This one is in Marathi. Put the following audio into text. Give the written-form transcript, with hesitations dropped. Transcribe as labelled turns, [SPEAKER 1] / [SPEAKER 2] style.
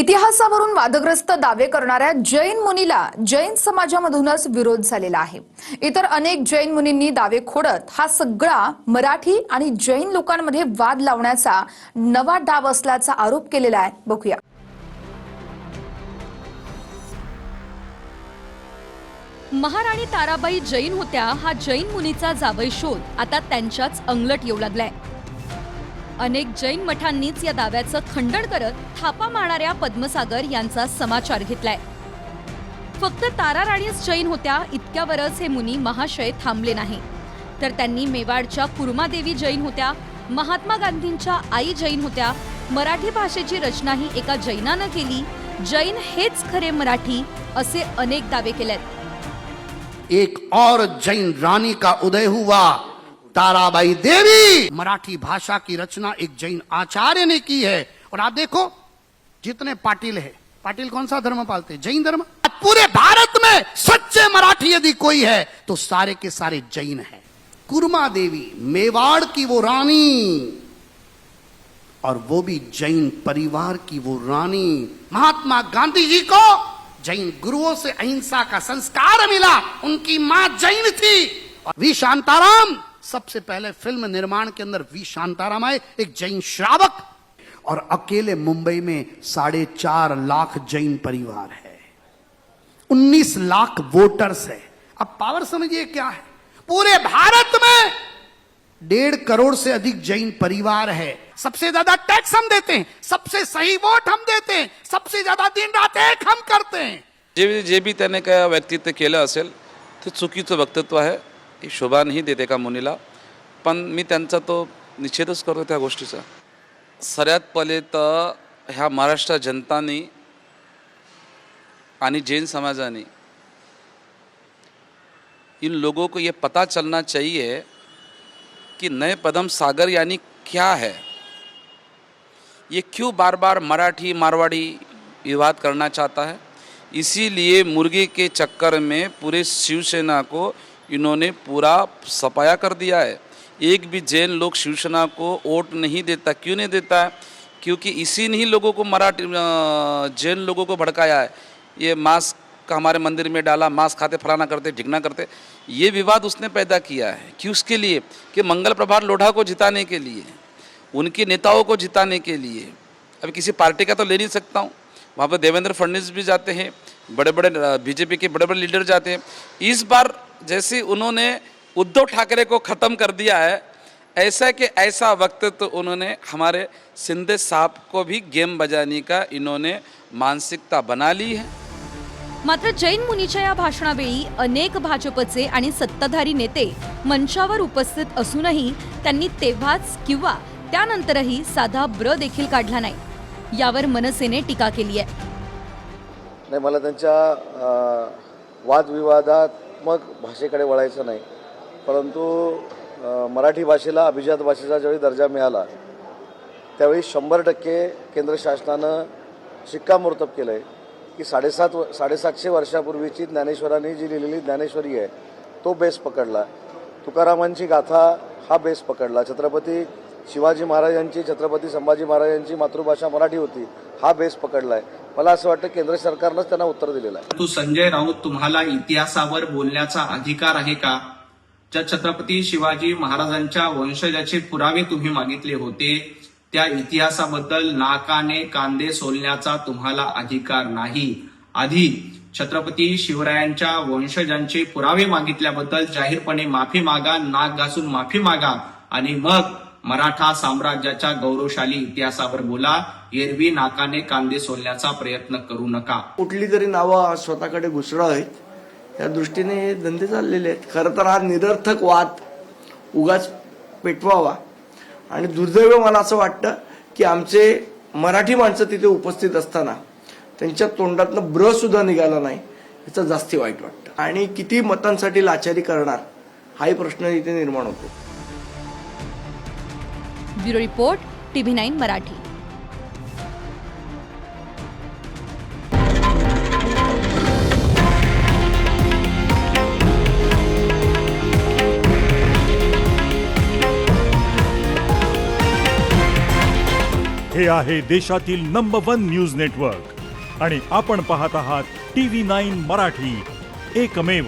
[SPEAKER 1] इतिहासावरून वादग्रस्त दावे करणाऱ्या जैन मुनीला जैन समाजामधूनच विरोध झालेला आहे। इतर अनेक जैन मुनींनी दावे खोडत हा सगळा मराठी आणि जैन लोकांमध्ये वाद लावण्याचा नवा डाव असल्याचा आरोप केलेला आहे। बघूया।
[SPEAKER 2] महाराणी ताराबाई जैन होत्या हा जैन मुनीचा जावई शोध आता त्यांच्याच अंगलट येऊ लागलाय। अनेक जैन मठांनीच या दाव्याचं खंडन करत थापा मारणाऱ्या पद्मसागर यांचा समाचार घेतलाय। फक्त तारा राणीच जैन होत्या इतक्यावरच हे मुनी महाशय थांबले नाही, तर त्यांनी मेवाडच्या कुर्मादेवी जैन होत्या, महात्मा गांधींच्या आई जैन होत्या, मराठी भाषेची रचनाही एका जैनानं केली, जैन हेच खरे मराठी असे अनेक दावे केलेत।
[SPEAKER 3] एक और जैन रानी का उदय हुआ, ताराबाई देवी। मराठी भाषा की रचना एक जैन आचार्य ने की है। और आप देखो जितने पाटिल है, पाटिल कौन सा धर्म पालते? जैन धर्म। पूरे भारत में सच्चे मराठी यदि कोई है तो सारे के सारे जैन हैं। कुर्मा देवी मेवाड़ की वो रानी, और वो भी जैन परिवार की वो रानी। महात्मा गांधी जी को जैन गुरुओं से अहिंसा का संस्कार मिला, उनकी मां जैन थी। और वी शांताराम, सबसे पहले फिल्म निर्माण के अंदर वी शांताराम आए, एक जैन श्रावक। और अकेले मुंबई में 4.5 लाख जैन परिवार है, 19 लाख वोटर्स है। अब पावर समझिए क्या है। पूरे भारत में 1.5 करोड़ से अधिक जैन परिवार है। सबसे ज्यादा टैक्स हम देते हैं, सबसे सही वोट हम देते हैं, सबसे ज्यादा दिन रात एक हम करते हैं।
[SPEAKER 4] जे बी त्याने काय व्यक्तित्व केलं असेल ते चुकीचं वक्तव्य आहे, ही शोभा नाही देते का मुनीला। पण मी त्यांचा तो निषेधच करतो त्या गोष्टीचा। सगळ्यात पहिले तर ह्या महाराष्ट्र जनतानी आणि जैन समाजाने इन लोगों को ये पता चलना चाहिए कि नए पदम सागर यानी क्या है। ये क्यों बार बार मराठी मारवाड़ी विवाद करना चाहता है। इसीलिए मुर्गे के चक्कर में पूरे शिवसेना को इन्होंने पूरा सफाया कर दिया है। एक भी जैन लोग शिवसेना को वोट नहीं देता। क्यों नहीं देता है? क्योंकि इसी नहीं लोगों को मराठी जैन लोगों को भड़काया है। ये मास्क हमारे मंदिर में डाला, मास्क खाते फलाना करते ढिकना करते, ये विवाद उसने पैदा किया है। क्यों? उसके लिए कि मंगल प्रभात लोढ़ा को जिताने के लिए, उनके नेताओं को जिताने के लिए। अभी किसी पार्टी का तो ले नहीं सकता हूँ, वहाँ पर देवेंद्र फडणवीस भी जाते हैं, बड़े बड़े बीजेपी के बड़े बड़े लीडर जाते हैं। इस बार जैसे उन्होंने उद्धव ठाकरे को ख़त्म कर दिया है, ऐसा कि ऐसा वक्त तो उन्होंने हमारे शिंदे साहब को भी गेम बजाने का इन्होंने मानसिकता बना ली है।
[SPEAKER 2] मात्र जैन मुनीच्या या भाषणावेळी अनेक भाजपचे आणि सत्ताधारी नेते मंचावर उपस्थित असूनही त्यांनी तेव्हाच किंवा त्यानंतरही साधा ब्र देखील काढला नाही। यावर मनसेने टीका केली आहे।
[SPEAKER 5] नाही, मला त्यांच्या वादविवादात्मक भाषेकडे वळायचं नाही, परंतु मराठी भाषेला अभिजात भाषेचा ज्यावेळी दर्जा मिळाला त्यावेळी 100% केंद्र शासनानं शिक्कामोर्तब केलं आहे की 750 वर्षापूर्वीची ज्ञानेश्वरांनी जी लिहिलेली ज्ञानेश्वरी आहे तो बेस पकडला, तुकारामांची गाथा हा बेस पकडला, छत्रपती शिवाजी महाराजांची, छत्रपती संभाजी महाराजांची मातृभाषा मराठी होती हा बेस पकडलाय। मला असं वाटतं केंद्र सरकारनंच त्यांना उत्तर दिलेलं आहे।
[SPEAKER 6] तू संजय राऊत, तुम्हाला इतिहासावर बोलण्याचा अधिकार आहे का? ज्या छत्रपती शिवाजी महाराजांच्या वंशजाचे पुरावे तुम्ही मागितले होते त्या इतिहासाबद्दल नाकाने कांदे सोलण्याचा तुम्हाला अधिकार नाही। आधी छत्रपती शिवरायांच्या वंशजांचे पुरावे मागितल्याबद्दल जाहीरपणे माफी मागा, नाक घासून माफी मागा, आणि मग मराठा साम्राज्याच्या गौरवशाली इतिहासावर बोला। एरवी नाकाने कांदे सोलण्याचा प्रयत्न करू नका।
[SPEAKER 7] कुठली तरी नावं स्वतःकडे घुसळावीत या दृष्टीने हे धंदे चाललेले आहेत। खरं तर हा निरर्थक वाद उगाच पेटवावा, आणि दुर्दैव मला असं वाटतं की आमचे मराठी माणसं तिथे उपस्थित असताना त्यांच्या तोंडातनं ब्र सुद्धा निघाला नाही, याचं जास्ती वाईट वाटतं। आणि किती मतांसाठी लाचारी करणार हाही प्रश्न इथे निर्माण होतो।
[SPEAKER 2] Bureau report, TV9 Marathi.
[SPEAKER 8] हे आहे देशातील नंबर 1 न्यूज नेटवर्क आणि आपण पाहत आहात TV9 मराठी, एकमेव.